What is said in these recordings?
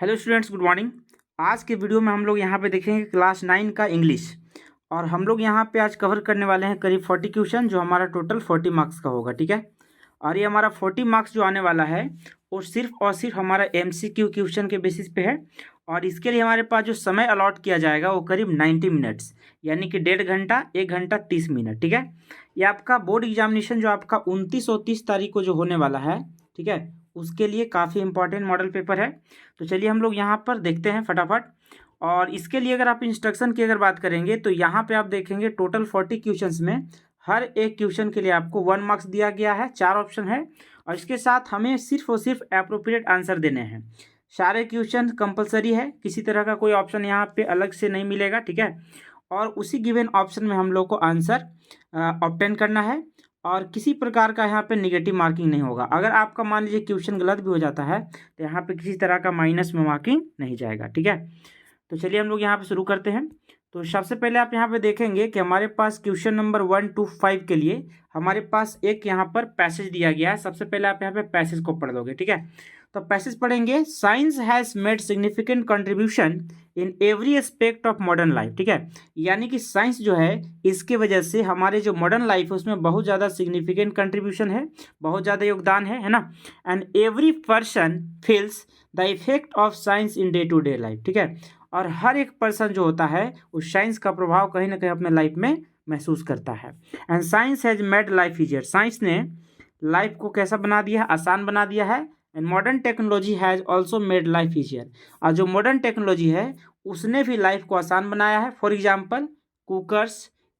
Hello students, good morning. आज के video में हम लोग यहाँ पे देखेंगे क्लास 9 का इंग्लिश। और हम लोग यहाँ पे आज कवर करने वाले हैं करीब 40 क्वेश्चन, जो हमारा टोटल 40 मार्क्स का होगा। ठीक है। और ये हमारा 40 मार्क्स जो आने वाला है वो सिर्फ और सिर्फ हमारा MCQ क्वेश्चन के बेसिस पे है। और इसके लिए हमारे पास जो समय अलॉट किया जाएगा वो करीब 90 मिनट्स, यानी कि 1.5 घंटा 1 घंटा 30 मिनट। ठीक है। ये आपका बोर्ड एग्जामिनेशन जो आपका 29 और 30 तारीख को जो होने वाला है, ठीक है, उसके लिए काफ़ी इंपॉर्टेंट मॉडल पेपर है। तो चलिए हम लोग यहाँ पर देखते हैं फटाफट। और इसके लिए अगर आप इंस्ट्रक्शन की अगर बात करेंगे तो यहाँ पे आप देखेंगे टोटल 40 क्वेश्चंस में हर एक क्वेश्चन के लिए आपको 1 मार्क्स दिया गया है, 4 ऑप्शन है। और इसके साथ हमें सिर्फ और सिर्फ अप्रोप्रिएट आंसर देने हैं। सारे क्वेश्चन कंपलसरी है, किसी तरह का कोई ऑप्शन यहाँ पे अलग से नहीं मिलेगा। ठीक है। और उसी गिवन ऑप्शन में हम लोग को आंसर ऑब्टेन करना है। और किसी प्रकार का यहाँ पे निगेटिव मार्किंग नहीं होगा। अगर आपका मान लीजिए क्वेश्चन गलत भी हो जाता है तो यहाँ पे किसी तरह का माइनस में मार्किंग नहीं जाएगा। ठीक है। तो चलिए हम लोग यहाँ पे शुरू करते हैं। तो सबसे पहले आप यहाँ पे देखेंगे कि हमारे पास क्वेश्चन नंबर 1 to 5 के लिए हमारे पास एक यहाँ पर पैसेज दिया गया है। सबसे पहले आप यहाँ पे पैसेज को पढ़ लोगे। ठीक है। तो पैसेज पढ़ेंगे, science has made significant contribution in every aspect of modern life. ठीक है। यानी कि साइंस जो है इसके वजह से हमारे जो मॉडर्न लाइफ है उसमें बहुत ज़्यादा सिग्निफिकेंट कंट्रीब्यूशन है, बहुत ज़्यादा योगदान है ना। And every person feels the effect of science in day to day life. ठीक है। और हर एक पर्सन जो होता है उस साइंस का प्रभाव कहीं ना कहीं अपने लाइफ में महसूस करता है। And science has made life easier. Science ने लाइफ को कैसा बना दिया है, आसान बना दिया है। And modern technology has also made life easier. और जो मॉडर्न टेक्नोलॉजी है उसने भी लाइफ को आसान बनाया है। For example cookers,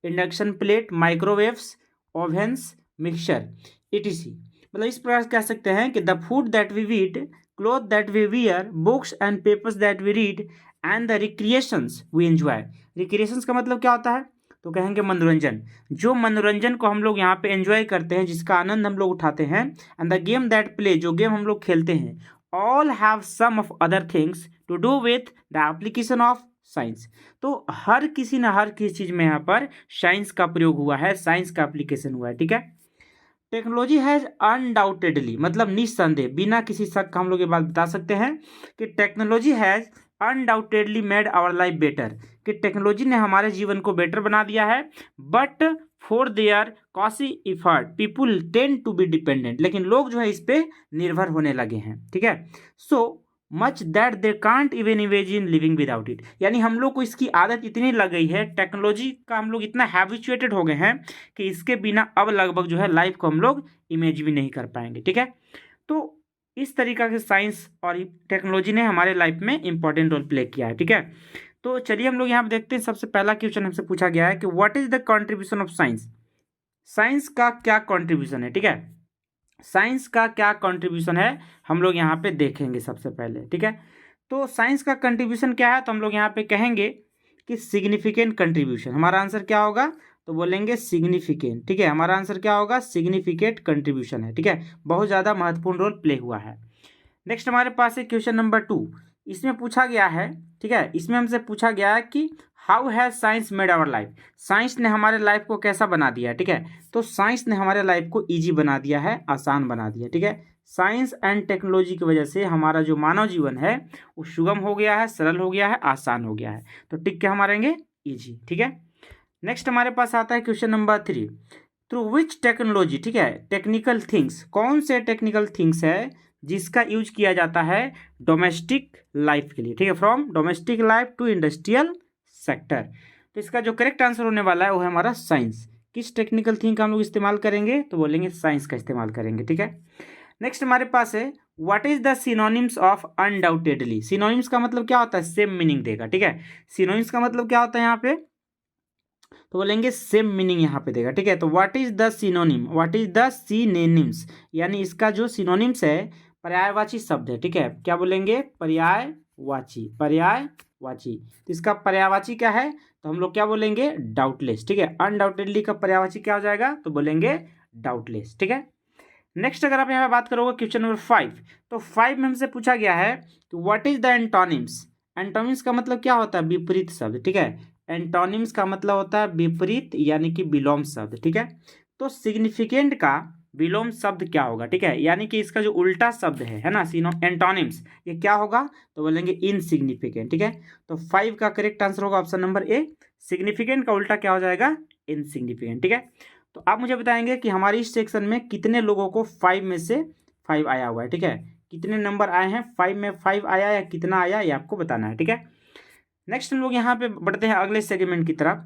induction plate, microwaves, ovens, mixture, etc। मतलब इस प्रकार कह सकते हैं कि the food that we eat, cloth that we wear, books and papers that we read and the recreations we enjoy. Recreations का मतलब क्या होता है, तो कहेंगे मनोरंजन। जो मनोरंजन को हम लोग यहाँ पे एंजॉय करते हैं, जिसका आनंद हम लोग उठाते हैं। And the game that play, जो गेम हम लोग खेलते हैं। All have some of other things to do with the application of science. तो हर किसी न हर किसी चीज़ में यहाँ पर साइंस का प्रयोग हुआ है, साइंस का एप्लीकेशन हुआ है। ठीक है। टेक्नोलॉजी हैज अनडाउटेडली, मतलब निस्संदेह बिना किसी शक का हम लोग ये बात बता सकते हैं कि technology has undoubtedly made our life better, कि टेक्नोलॉजी ने हमारे जीवन को बेटर बना दिया है। But for their costly effort people tend to be dependent, लेकिन लोग जो है इस पे निर्भर होने लगे हैं। ठीक है। So much that they can't even imagine living without it. यानी हम लोग को इसकी आदत इतनी लग गई है, टेक्नोलॉजी का हम लोग इतना हैबिचुएटेड हो गए हैं कि इसके बिना अब लगभग जो है लाइफ को हम लोग इमेज भी नहीं कर पाएंगे। ठीक है। तो इस तरीका से साइंस और टेक्नोलॉजी ने हमारे लाइफ में इंपॉर्टेंट रोल प्ले किया है। ठीक है। तो चलिए हम लोग यहाँ पे देखते हैं। सबसे पहला क्वेश्चन हमसे पूछा गया है कि what is the contribution of science. Science का क्या कंट्रीब्यूशन है। ठीक है। साइंस का क्या कंट्रीब्यूशन है हम लोग यहाँ पे देखेंगे सबसे पहले। ठीक है। तो साइंस का कंट्रीब्यूशन क्या है, तो हम लोग यहाँ पे कहेंगे कि सिग्निफिकेंट कंट्रीब्यूशन। हमारा आंसर क्या होगा, तो बोलेंगे सिग्निफिकेंट। ठीक है। हमारा आंसर क्या होगा, सिग्निफिकेंट कंट्रीब्यूशन है। ठीक है। बहुत ज़्यादा महत्वपूर्ण रोल प्ले हुआ है। नेक्स्ट हमारे पास है क्वेश्चन नंबर 2। इसमें पूछा गया है, ठीक है, इसमें हमसे पूछा गया है कि how has science made our life. Science ने हमारे लाइफ को कैसा बना दिया है। ठीक है। तो साइंस ने हमारे लाइफ को इजी बना दिया है, आसान बना दिया है। ठीक है। साइंस एंड टेक्नोलॉजी की वजह से हमारा जो मानव जीवन है वो सुगम हो गया है, सरल हो गया है, आसान हो गया है। तो टिक क्या हमारे रहेंगे, ईजी। ठीक है। नेक्स्ट हमारे पास आता है question number 3। Through which technology, ठीक है, टेक्निकल थिंग्स, कौन से टेक्निकल थिंग्स है जिसका यूज किया जाता है डोमेस्टिक लाइफ के लिए। ठीक है। From domestic life to industrial sector. तो इसका जो करेक्ट आंसर होने वाला है वो है हमारा साइंस। किस टेक्निकल थिंग का हम लोग इस्तेमाल करेंगे, तो बोलेंगे साइंस का इस्तेमाल करेंगे। ठीक है। नेक्स्ट हमारे पास है what is the synonyms of undoubtedly. Synonyms का मतलब क्या होता है, सेम मीनिंग देगा। ठीक है। सिनोनिम्स का मतलब क्या होता है यहाँ पे, तो बोलेंगे सेम मीनिंग यहाँ पे देगा। ठीक है। तो what is the synonym, what is the synonyms, यानी इसका जो सिनोनिम्स है पर्यायवाची शब्द है। ठीक है। क्या बोलेंगे, पर्यायवाची, पर्यायवाची। तो इसका पर्यायवाची क्या है, तो हम लोग क्या बोलेंगे, डाउटलेस। ठीक है। अनडाउटेडली का पर्यायवाची क्या हो जाएगा, तो बोलेंगे डाउटलेस। ठीक है। नेक्स्ट अगर आप यहाँ पे बात करोगे क्वेश्चन नंबर 5, तो 5 में हमसे पूछा गया है कि what is the antonyms. Antonyms का मतलब क्या होता है, विपरीत शब्द। ठीक है। एंटोनिम्स का मतलब होता है विपरीत, यानी कि विलोम शब्द। ठीक है। तो सिग्निफिकेंट का विलोम शब्द क्या होगा, ठीक है, यानी कि इसका जो उल्टा शब्द है ना, एंटोनिम्स, ये क्या होगा, तो बोलेंगे इनसिग्निफिकेंट, ठीक है। तो 5 का करेक्ट आंसर होगा ऑप्शन नंबर ए। सिग्निफिकेंट का उल्टा क्या हो जाएगा, इनसिग्निफिकेंट, ठीक है। तो आप मुझे बताएंगे कि हमारे इस सेक्शन में कितने लोगों को 5 में से 5 आया हुआ है, ठीक है, कितने नंबर आए हैं 5 में 5 आया या कितना आया, ये आपको बताना है, ठीक है। नेक्स्ट हम लोग यहाँ पे बढ़ते हैं अगले सेगमेंट की तरफ।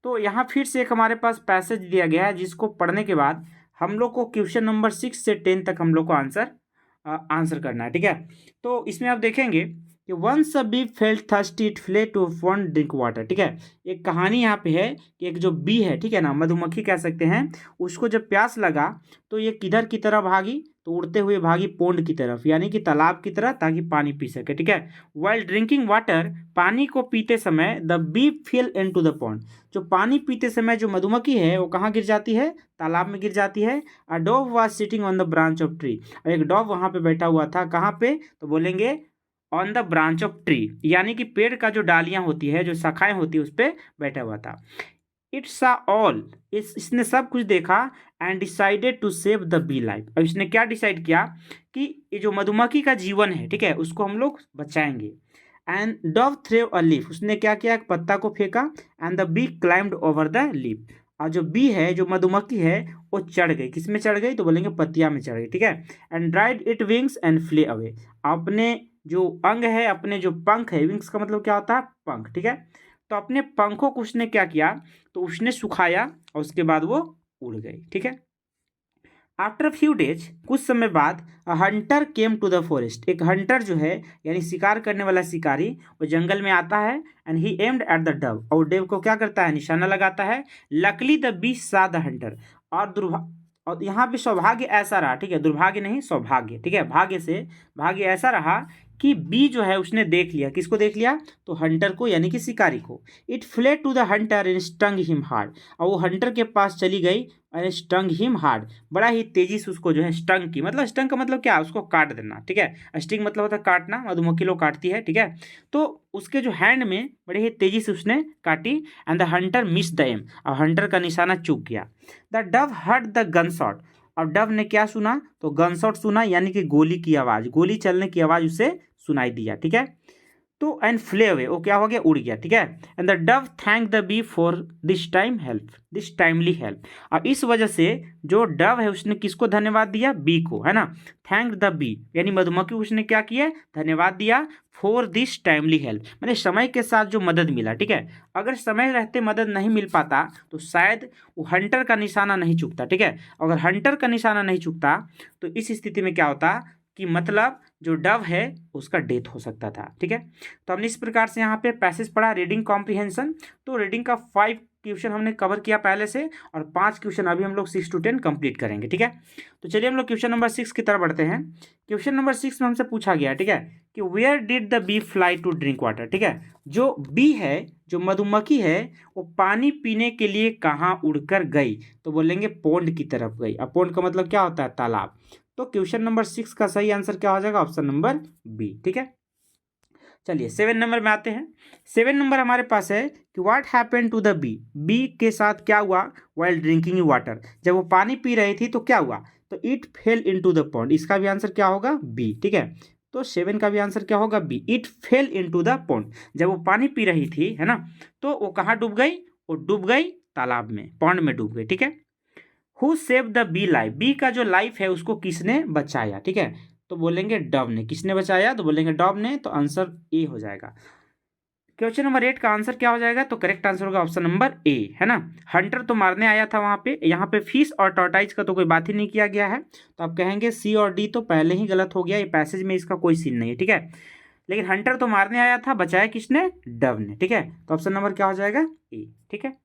तो यहाँ फिर से एक हमारे पास पैसेज दिया गया है, जिसको पढ़ने के बाद हम लोग को क्वेश्चन नंबर 6 से 10 तक हम लोग को आंसर करना है, ठीक है। तो इसमें आप देखेंगे कि once a bee felt thirsty it flew to one drink water, ठीक है। एक कहानी यहाँ पे है कि एक जो बी है, ठीक है ना, मधुमक्खी कह सकते हैं, उसको जब प्यास लगा तो ये किधर की तरफ भागी, तो उड़ते हुए भागी पोंड की तरफ, यानी कि तालाब की तरह, ताकि पानी पी सके, ठीक है। वाइल ड्रिंकिंग वाटर, पानी को पीते समय the bee fell into the pond, जो पानी पीते समय जो मधुमक्खी है वो कहाँ गिर जाती है, तालाब में गिर जाती है। A dog was sitting on the branch of tree, एक डॉग वहाँ पे बैठा हुआ था, कहाँ पे, तो बोलेंगे on the branch of tree, यानी कि पेड़ का जो डालियां होती है, जो शाखाएं होती है, उस पर बैठा हुआ था। इट्स अ ऑल, इसने सब कुछ देखा and decided to save the bee life. अब इसने क्या डिसाइड किया कि ये जो मधुमक्खी का जीवन है, ठीक है, उसको हम लोग बचाएंगे। And dove threw a leaf, उसने क्या किया, एक पत्ता को फेंका, and the bee climbed over the leaf, और जो बी है, जो मधुमक्खी है, वो चढ़ गई, किस में चढ़ गई, तो बोलेंगे पत्तियां में चढ़ गई, ठीक है। And dried it wings and Phule away, अपने जो अंग है, अपने जो पंख है, विंग्स का मतलब क्या होता है, पंख, ठीक है। तो अपने पंखों को उसने क्या किया, तो उसने सुखाया और उसके बाद वो उड़ गई, ठीक है। आफ्टर फ्यू डेज, कुछ समय बाद, a hunter came to the forest, एक हंटर जो है यानी शिकार करने वाला शिकारी, वो जंगल में आता है। And he aimed at the Dove, और डेव को क्या करता है, निशाना लगाता है। लकली द बी सा द हंटर, और यहाँ पे सौभाग्य ऐसा रहा, ठीक है, दुर्भाग्य नहीं, सौभाग्य, ठीक है, भाग्य ऐसा रहा कि बी जो है उसने देख लिया, किसको देख लिया, तो हंटर को, यानी कि शिकारी को। It flew to the hunter and stung him hard, और वो हंटर के पास चली गई और स्टंग हिम हार्ड, बड़ा ही तेजी से उसको जो है स्टंग की, मतलब स्टंग का मतलब क्या, उसको काट देना, ठीक है। स्टिंग मतलब होता है काटना, मधुमक्खी लोग काटती है, ठीक है। तो उसके जो हैंड में बड़े ही तेजी से उसने काटी। And the hunter miss the aim, और हंटर का निशाना चूक गया। The dove heard the gun shot, और डव ने क्या सुना, तो गन शॉट सुना, यानी कि गोली की आवाज़, गोली चलने की आवाज़ उसे सुनाई दिया, ठीक है। तो एंड फ्ले अवे, वो क्या हो गया, उड़ गया, ठीक है। And the dove thank the bee for this timely help, और इस वजह से जो डव है उसने किसको धन्यवाद दिया, बी को, है ना। थैंक द बी, यानी मधुमक्खी उसने क्या किया, धन्यवाद दिया, फॉर दिस टाइमली हेल्प, मैंने समय के साथ जो मदद मिला, ठीक है। अगर समय रहते मदद नहीं मिल पाता तो शायद वो हंटर का निशाना नहीं चुकता, ठीक है। अगर हंटर का निशाना नहीं चुकता तो इस स्थिति में क्या होता कि मतलब जो डव है उसका डेथ हो सकता था, ठीक है। तो हमने इस प्रकार से यहाँ पे पैसेज पढ़ा, रीडिंग कॉम्प्रिहेंशन। तो रीडिंग का 5 क्वेश्चन हमने कवर किया पहले से, और 5 क्वेश्चन अभी हम लोग 6 to 10 कंप्लीट करेंगे, ठीक है। तो चलिए हम लोग क्वेश्चन नंबर 6 की तरफ बढ़ते हैं। क्वेश्चन नंबर 6 में हमसे पूछा गया, ठीक है, कि where did the bee fly to drink water, ठीक है। जो बी है, जो मधुमक्खी है, वो पानी पीने के लिए कहाँ उड़कर गई, तो बोलेंगे पोंड की तरफ गई। अब पोंड का मतलब क्या होता है, तालाब। तो क्वेश्चन नंबर 6 का सही आंसर क्या हो जाएगा, ऑप्शन नंबर बी, ठीक है। चलिए 7 नंबर में आते हैं। 7 नंबर हमारे पास है कि what happened to the bee, bee के साथ क्या हुआ, वाइल ड्रिंकिंग वाटर, जब वो पानी पी रही थी तो क्या हुआ, तो it fell into the pond, इसका भी आंसर क्या होगा, बी, ठीक है। तो 7 का भी आंसर क्या होगा, bee, it fell into the pond, जब वो पानी पी रही थी, है ना, तो वो कहाँ डूब गई, वो डूब गई तालाब में, पॉन्ड में डूब गई, ठीक है। Who save the bee life, bee का जो लाइफ है उसको किसने बचाया, ठीक है। तो बोलेंगे डव ने, किसने बचाया, तो बोलेंगे डव ने, तो आंसर ए हो जाएगा। क्वेश्चन नंबर 8 का आंसर क्या हो जाएगा, तो करेक्ट आंसर होगा ऑप्शन नंबर ए, है ना। हंटर तो मारने आया था वहां पे, यहाँ पे फिश और टॉर्टाइज का तो कोई बात ही नहीं किया गया है, तो आप कहेंगे सी और डी तो पहले ही गलत हो गया, ये पैसेज में इसका कोई सीन नहीं है, ठीक है। लेकिन हंटर तो मारने आया था, बचाया किसने, डव ने, ठीक है। तो ऑप्शन नंबर क्या हो जाएगा, ए, ठीक है।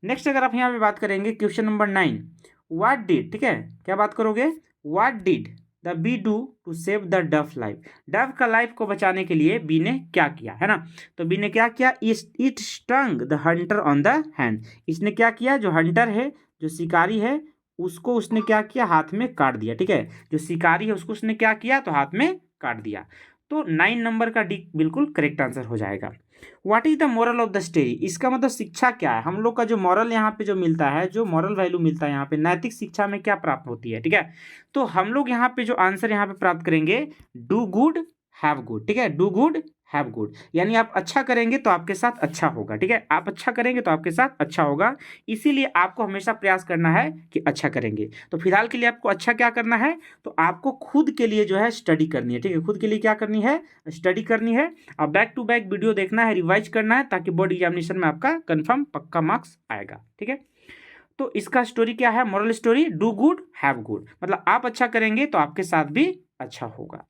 नेक्स्ट अगर आप यहाँ पे बात करेंगे क्वेश्चन नंबर 9, व्हाट डिड, ठीक है, क्या बात करोगे, what did the bee do to save the dove life, dove का लाइफ को बचाने के लिए बी ने क्या किया, है ना। तो बी ने क्या किया, it stung the Hunter on the hand, इसने क्या किया, जो हंटर है, जो शिकारी है, उसको उसने क्या किया, हाथ में काट दिया, ठीक है। जो शिकारी है उसको उसने क्या किया, तो हाथ में काट दिया। तो 9 नंबर का डी बिल्कुल करेक्ट आंसर हो जाएगा। What is the moral of the story, इसका मतलब शिक्षा क्या है, हम लोग का जो मॉरल यहाँ पे जो मिलता है, जो मॉरल वैल्यू मिलता है यहाँ पे, नैतिक शिक्षा में क्या प्राप्त होती है, ठीक है। तो हम लोग यहाँ पे जो आंसर यहाँ पे प्राप्त करेंगे, डू गुड हैव गुड, ठीक है, डू गुड हैव गुड, यानी आप अच्छा करेंगे तो आपके साथ अच्छा होगा, ठीक है, आप अच्छा करेंगे तो आपके साथ अच्छा होगा, इसीलिए आपको हमेशा प्रयास करना है कि अच्छा करेंगे। तो फिलहाल के लिए आपको अच्छा क्या करना है, तो आपको खुद के लिए जो है स्टडी करनी है, ठीक है, खुद के लिए क्या करनी है, स्टडी करनी है, और बैक टू बैक वीडियो देखना है, रिवाइज करना है, ताकि बोर्ड एग्जामिनेशन में आपका कंफर्म पक्का मार्क्स आएगा, ठीक है। तो इसका स्टोरी क्या है, moral story, do good have good, मतलब आप अच्छा करेंगे तो आपके साथ भी अच्छा होगा।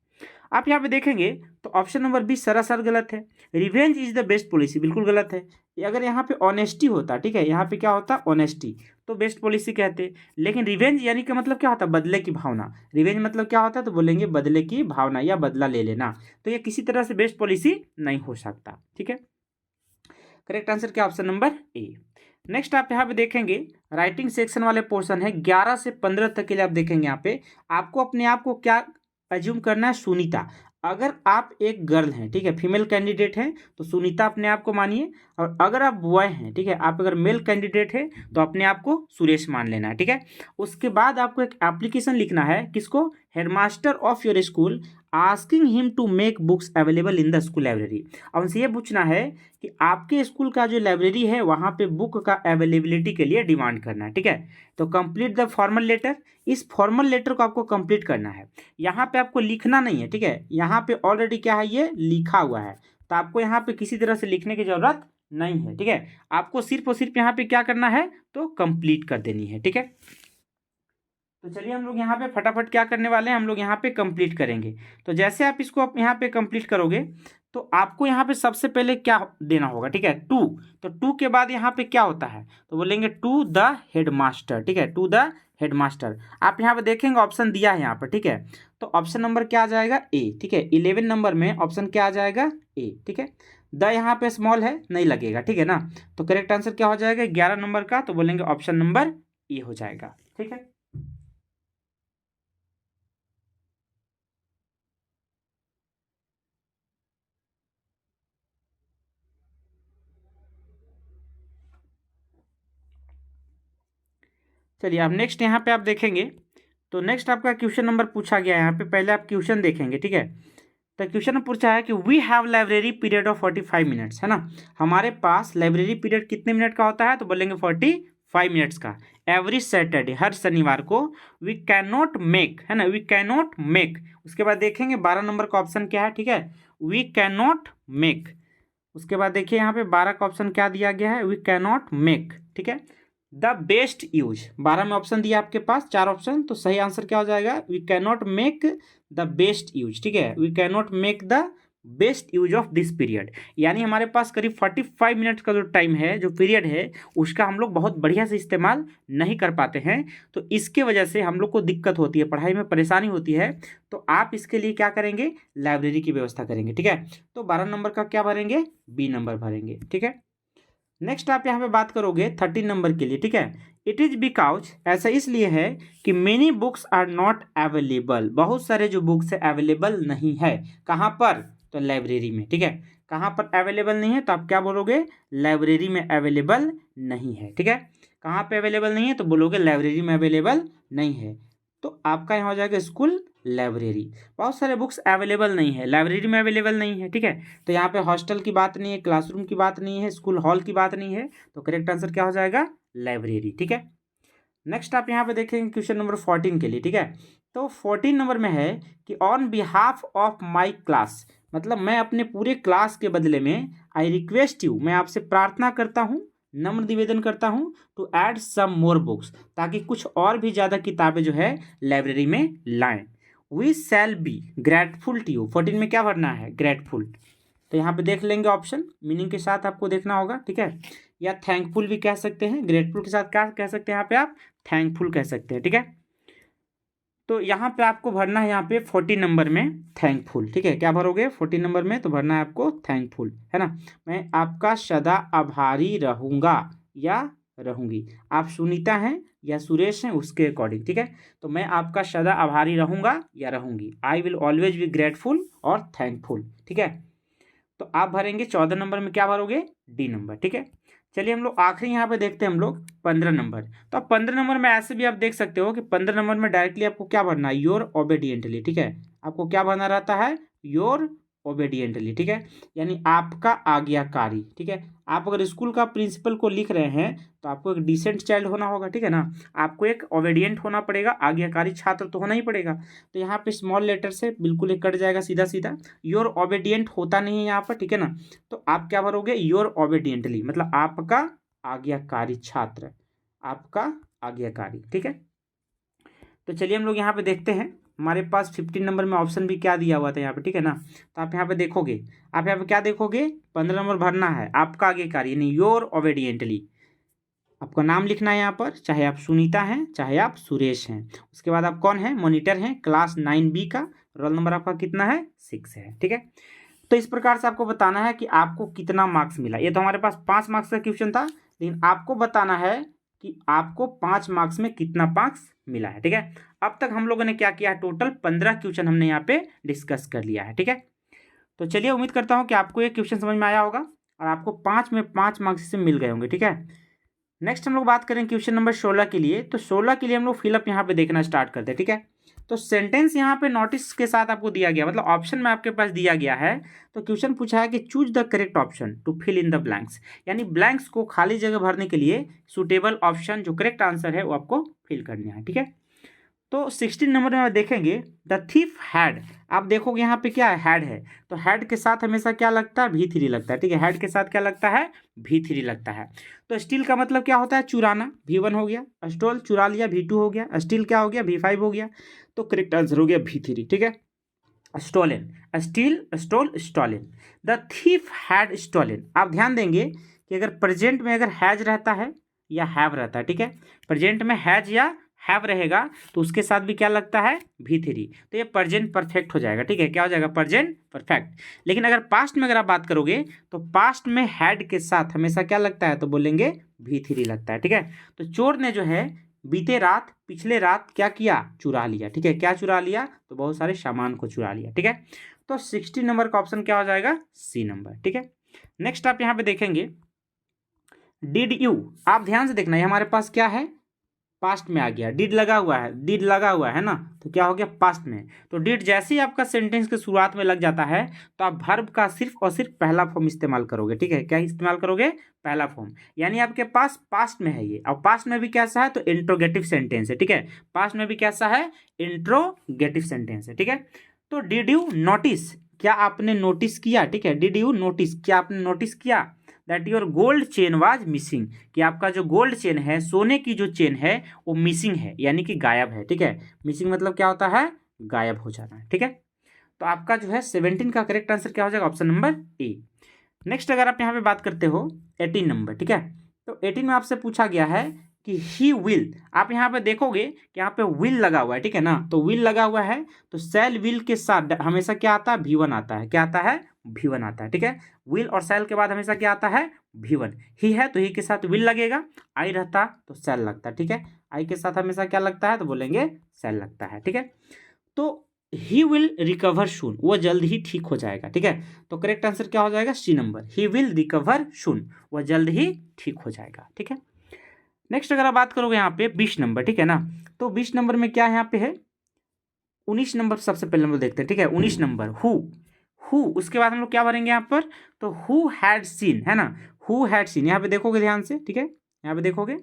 आप यहाँ पे देखेंगे तो ऑप्शन नंबर बी सरासर गलत है, revenge is the best policy, बिल्कुल गलत है। अगर यहाँ पे ऑनेस्टी होता, ठीक है, यहाँ पे क्या होता ऑनेस्टी, तो बेस्ट पॉलिसी कहते, लेकिन रिवेंज यानी कि मतलब क्या होता बदले की भावना, रिवेंज मतलब क्या होता है तो बोलेंगे बदले की भावना या बदला ले लेना, तो ये किसी तरह से बेस्ट पॉलिसी नहीं हो सकता, ठीक है। करेक्ट आंसर क्या, ऑप्शन नंबर ए। नेक्स्ट आप यहाँ पे देखेंगे राइटिंग सेक्शन वाले पोर्शन है, 11 से 15 तक के लिए आप देखेंगे, यहाँ पे आपको अपने आप को क्या एज्यूम करना है, सुनीता। अगर आप एक गर्ल हैं, ठीक है, फीमेल कैंडिडेट हैं, तो सुनीता अपने आप को मानिए, और अगर आप बॉय हैं, ठीक है, आप अगर मेल कैंडिडेट हैं तो अपने आप को सुरेश मान लेना है, ठीक है। उसके बाद आपको एक एप्लीकेशन लिखना है, किसको, headmaster of your school, asking him to make books available in the school library. अब उनसे ये पूछना है कि आपके स्कूल का जो लाइब्रेरी है वहाँ पे बुक का अवेलेबिलिटी के लिए डिमांड करना है, ठीक है। तो कंप्लीट द फॉर्मल लेटर, इस फॉर्मल लेटर को आपको कंप्लीट करना है, यहाँ पे आपको लिखना नहीं है, ठीक है, यहाँ पे ऑलरेडी क्या है, ये लिखा हुआ है, तो आपको यहाँ पे किसी तरह से लिखने की जरूरत नहीं है, ठीक है, आपको सिर्फ और सिर्फ यहाँ पे क्या करना है, तो कंप्लीट कर देनी है, ठीक है। तो चलिए हम लोग यहाँ पे फटाफट क्या करने वाले हैं, हम लोग यहाँ पे कंप्लीट करेंगे। तो जैसे आप इसको यहाँ पे कंप्लीट करोगे तो आपको यहाँ पे सबसे पहले क्या देना होगा, ठीक है, टू, तो टू के बाद यहाँ पे क्या होता है, तो बोलेंगे टू द हेडमास्टर, ठीक है, टू द हेडमास्टर। आप यहाँ पे देखेंगे ऑप्शन दिया है यहाँ पर, ठीक है, तो ऑप्शन नंबर क्या आ जाएगा, ए, ठीक है, 11 नंबर में ऑप्शन क्या आ जाएगा, ए, ठीक है। द यहाँ पे स्मॉल है, नहीं लगेगा, ठीक है ना, तो करेक्ट आंसर क्या हो जाएगा 11 नंबर का, तो बोलेंगे ऑप्शन नंबर ए हो जाएगा, ठीक है। चलिए अब नेक्स्ट यहाँ पे आप देखेंगे, तो नेक्स्ट आपका क्वेश्चन नंबर पूछा गया है यहाँ पे, पहले आप क्वेश्चन देखेंगे, ठीक है। तो क्वेश्चन में पूछा है कि we have library period of 45 minutes, है ना, हमारे पास लाइब्रेरी पीरियड कितने मिनट का होता है, तो बोलेंगे 45 मिनट्स का, एवरी सैटरडे, हर शनिवार को, वी कैन नॉट मेक, है ना, वी कैन नॉट मेक। उसके बाद देखेंगे 12 नंबर का ऑप्शन क्या है, ठीक है, वी कैन नॉट मेक। उसके बाद देखिए यहाँ पे 12 का ऑप्शन क्या दिया गया है, वी कैन नॉट मेक, ठीक है। द बेस्ट यूज, 12 में ऑप्शन दिया आपके पास 4 ऑप्शन, तो सही आंसर क्या हो जाएगा, we can not make the best use, ठीक है, we can not make the best use of this period, यानी हमारे पास करीब 45 मिनट का जो टाइम है, जो पीरियड है, उसका हम लोग बहुत बढ़िया से इस्तेमाल नहीं कर पाते हैं, तो इसके वजह से हम लोग को दिक्कत होती है, पढ़ाई में परेशानी होती है। तो आप इसके लिए क्या करेंगे, लाइब्रेरी की व्यवस्था करेंगे, ठीक है। तो 12 नंबर का क्या भरेंगे, बी नंबर भरेंगे, ठीक है। नेक्स्ट आप यहाँ पे बात करोगे 13 नंबर के लिए, ठीक है, इट इज बिकॉज, ऐसा इसलिए है कि many books are not available, बहुत सारे जो बुक्स है अवेलेबल नहीं है, कहाँ पर, तो लाइब्रेरी में, ठीक है, कहाँ पर अवेलेबल नहीं है, तो आप क्या बोलोगे, लाइब्रेरी में अवेलेबल नहीं है, ठीक है, कहाँ पे अवेलेबल नहीं है, तो बोलोगे लाइब्रेरी में अवेलेबल नहीं है, तो आपका यहाँ हो जाएगा स्कूल लाइब्रेरी। बहुत सारे बुक्स अवेलेबल नहीं है, लाइब्रेरी में अवेलेबल नहीं है, ठीक है, तो यहाँ पे हॉस्टल की बात नहीं है, क्लासरूम की बात नहीं है, स्कूल हॉल की बात नहीं है, तो करेक्ट आंसर क्या हो जाएगा, लाइब्रेरी, ठीक है। नेक्स्ट आप यहाँ पे देखेंगे क्वेश्चन नंबर 14 के लिए, ठीक है, तो 14 नंबर में है कि on behalf of my class, मतलब मैं अपने पूरे क्लास के बदले में, आई रिक्वेस्ट यू, मैं आपसे प्रार्थना करता हूँ, नम्र निवेदन करता हूँ, to add some more books, ताकि कुछ और भी ज़्यादा किताबें जो है लाइब्रेरी में लाएं। We shall be grateful to you, 14 में क्या भरना है, ग्रेटफुल, तो यहाँ पे देख लेंगे ऑप्शन, मीनिंग के साथ आपको देखना होगा, ठीक है, या थैंकफुल भी कह सकते हैं, ग्रेटफुल के साथ क्या कह सकते हैं यहाँ पे आप, थैंकफुल कह सकते हैं, ठीक है। तो यहाँ पे आपको भरना है यहाँ पे 14 नंबर में थैंकफुल, ठीक है, क्या भरोगे 14 नंबर में, तो भरना है आपको थैंकफुल, है ना, मैं आपका सदा आभारी रहूँगा या रहूँगी, आप सुनीता हैं या सुरेश हैं उसके अकॉर्डिंग, ठीक है, तो मैं आपका सदा आभारी रहूँगा या रहूँगी, I will always be grateful और थैंकफुल, ठीक है। तो आप भरेंगे 14 नंबर में क्या भरोगे, डी नंबर। ठीक है, चलिए हम लोग आखिरी यहाँ पे देखते हैं हम लोग 15 नंबर। तो अब 15 नंबर में ऐसे भी आप देख सकते हो कि 15 नंबर में डायरेक्टली आपको क्या भरना है, योर ओबेडिएंटली। ठीक है, आपको क्या भरना रहता है, योर ओबेडिएंटली। ठीक है, यानी आपका आज्ञाकारी। ठीक है, आप अगर स्कूल का प्रिंसिपल को लिख रहे हैं तो आपको एक डिसेंट चाइल्ड होना होगा। ठीक है ना, आपको एक ओबेडिएंट होना पड़ेगा, आज्ञाकारी छात्र तो होना ही पड़ेगा। तो यहाँ पे स्मॉल लेटर से बिल्कुल एक कट जाएगा सीधा सीधा, योर ओबेडिएंट होता नहीं है यहाँ पर। ठीक है ना, तो आप क्या भरोगे, योर ओबेडिएंटली, मतलब आपका आज्ञाकारी छात्र, आपका आज्ञाकारी। ठीक है, तो चलिए हम लोग यहाँ पे देखते हैं हमारे पास 15 नंबर में ऑप्शन भी क्या दिया हुआ था यहाँ पे। ठीक है ना, तो आप यहाँ पे देखोगे, आप यहाँ पे क्या देखोगे, 15 नंबर भरना है आपका आज्ञाकारी यानी योर ओबेडिएंटली। आपका नाम लिखना है यहाँ पर, चाहे आप सुनीता हैं चाहे आप सुरेश हैं। उसके बाद आप कौन है, मॉनिटर हैं क्लास 9B का, रोल नंबर आपका कितना है, 6 है। ठीक है, तो इस प्रकार से आपको बताना है कि आपको कितना मार्क्स मिला। ये तो हमारे पास 5 मार्क्स का क्वेश्चन था, लेकिन आपको बताना है कि आपको 5 मार्क्स में कितना मार्क्स मिला है। ठीक है, अब तक हम लोगों ने क्या किया, टोटल 15 क्वेश्चन हमने यहाँ पे डिस्कस कर लिया है। ठीक है, तो चलिए उम्मीद करता हूँ कि आपको ये क्वेश्चन समझ में आया होगा और आपको 5 में 5 मार्क्स से मिल गए होंगे। ठीक है, नेक्स्ट हम लोग बात करें क्वेश्चन नंबर 16 के लिए। तो 16 के लिए हम लोग फिलअप यहाँ पे देखना स्टार्ट करते हैं। ठीक है, तो सेंटेंस यहाँ पे नोटिस के साथ आपको दिया गया, मतलब ऑप्शन में आपके पास दिया गया है। तो क्वेश्चन पूछा है कि choose the correct option to fill in the blanks, यानी ब्लैंक्स को खाली जगह भरने के लिए सुटेबल ऑप्शन जो करेक्ट आंसर है वो आपको फिल करना है। ठीक है, तो 16 नंबर में आप देखेंगे द थीफ हैड, आप देखोगे यहाँ पे क्या है, हैड है। तो हैड के साथ हमेशा क्या लगता है, V3 लगता है। ठीक है, हैड के साथ क्या लगता है, V3 लगता है। तो स्टील का मतलब क्या होता है, चुराना, V1 हो गया। स्टोल चुरा लिया, V2 हो गया। स्टील क्या हो गया, V5 हो गया। तो करेक्ट आंसर हो गया V3। ठीक है, stolen, steal, stole, stolen. The thief had stolen. आप ध्यान देंगे कि अगर प्रेजेंट में अगर हैज रहता है या हैव रहता है, ठीक है, प्रेजेंट में हैज या हैव रहेगा तो उसके साथ भी क्या लगता है, V3। तो ये प्रेजेंट परफेक्ट हो जाएगा। ठीक है, क्या हो जाएगा, प्रेजेंट परफेक्ट। लेकिन अगर पास्ट में अगर आप बात करोगे तो पास्ट में हैड के साथ हमेशा क्या लगता है, तो बोलेंगे V3 लगता है। ठीक है, तो चोर ने जो है बीते रात, पिछले रात क्या किया, चुरा लिया। ठीक है, क्या चुरा लिया, तो बहुत सारे सामान को चुरा लिया। ठीक है, तो 16 नंबर का ऑप्शन क्या हो जाएगा, C नंबर। ठीक है, नेक्स्ट आप यहाँ पे देखेंगे डिड यू। आप ध्यान से देखना, ये हमारे पास क्या है, पास्ट में आ गया, डिड लगा हुआ है, डिड लगा हुआ है ना, तो क्या हो गया, पास्ट में। तो डिड जैसे ही आपका सेंटेंस के शुरुआत में लग जाता है तो आप वर्ब का सिर्फ और सिर्फ पहला फॉर्म इस्तेमाल करोगे। ठीक है, क्या इस्तेमाल करोगे, पहला फॉर्म, यानी आपके पास पास्ट में है ये। अब पास्ट में भी कैसा है, तो इंट्रोगेटिव सेंटेंस है। ठीक है, पास्ट में भी कैसा है, इंट्रोगेटिव सेंटेंस है। ठीक है, तो डिड यू नोटिस, क्या आपने नोटिस किया। ठीक है, डिड यू नोटिस, क्या आपने नोटिस किया that your gold chain was missing, कि आपका जो गोल्ड चेन है, सोने की जो चेन है वो मिसिंग है, यानी कि गायब है। ठीक है, मिसिंग मतलब क्या होता है, गायब हो जाना है। ठीक है, तो आपका जो है 17 का करेक्ट आंसर क्या हो जाएगा, ऑप्शन नंबर ए। नेक्स्ट अगर आप यहाँ पे बात करते हो 18 नंबर। ठीक है, तो 18 में आपसे पूछा गया है कि ही विल। आप यहाँ पे देखोगे कि यहाँ पे विल लगा हुआ है। ठीक है ना, तो विल लगा हुआ है तो शैल विल के साथ हमेशा क्या आता है, V1 आता है। क्या आता है, V1 आता है। ठीक है, विल और शैल के बाद हमेशा क्या आता है, V1। ही है तो ही के साथ विल लगेगा, आई रहता तो शैल लगता। ठीक है, आई के साथ हमेशा क्या लगता है, तो बोलेंगे शैल लगता है। ठीक है, तो ही विल रिकवर सून, वो जल्द ही ठीक हो जाएगा। ठीक है, तो करेक्ट आंसर क्या हो जाएगा, C number, he will recover soon, वह जल्द ही ठीक हो जाएगा। ठीक है, नेक्स्ट अगर आप बात करोगे यहाँ पे 20 नंबर। ठीक है ना, तो 20 नंबर में क्या यहाँ पे है, 19 नंबर सबसे पहले हम लोग देखते हैं। ठीक है, 19 नंबर हु, उसके बाद हम लोग क्या भरेंगे यहाँ पर, तो हु हैड सीन, है ना, हु हैड सीन। यहाँ पे देखोगे ध्यान से। ठीक है, यहाँ पे देखोगे